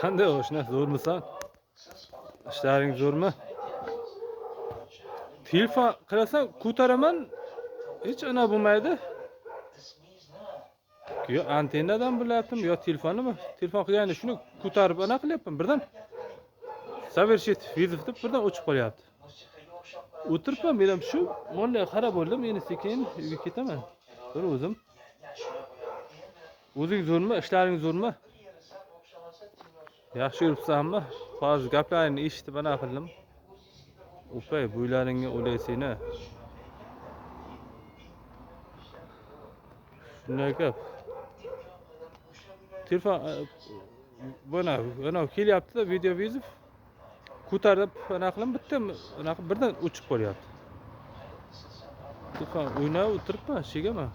Qanday oshna, zo'rmisan? Ishlaring zo'rmi? Telefon qilasan, ko'taraman, hech ana bo'lmaydi. Yo antennadan bo'lyaptimi, yo telefonnimi? Telefon qilganda shuni ko'tarib ana qilyapman birdan. Совершить вызов deb birdan o'chib qolyapti. O'tiribman, men ham shu molga qarab bo'ldim, endi sekin uyga ketaman. Bir o'zim. O'zing zo'rmi? Ishlaring zo'rmi? Yaxshi yuribsanmi? Hozir gaplaringni eshitib ana qildim. O'pay, bo'ylaringga o'laysingni. Shunday gap. Telefon bana kelyapti-da, video vizif. Ko'tarib ana qilib bitta birdan o'chib qolyapti. Telefon o'ynab o'tiribman, chegaman.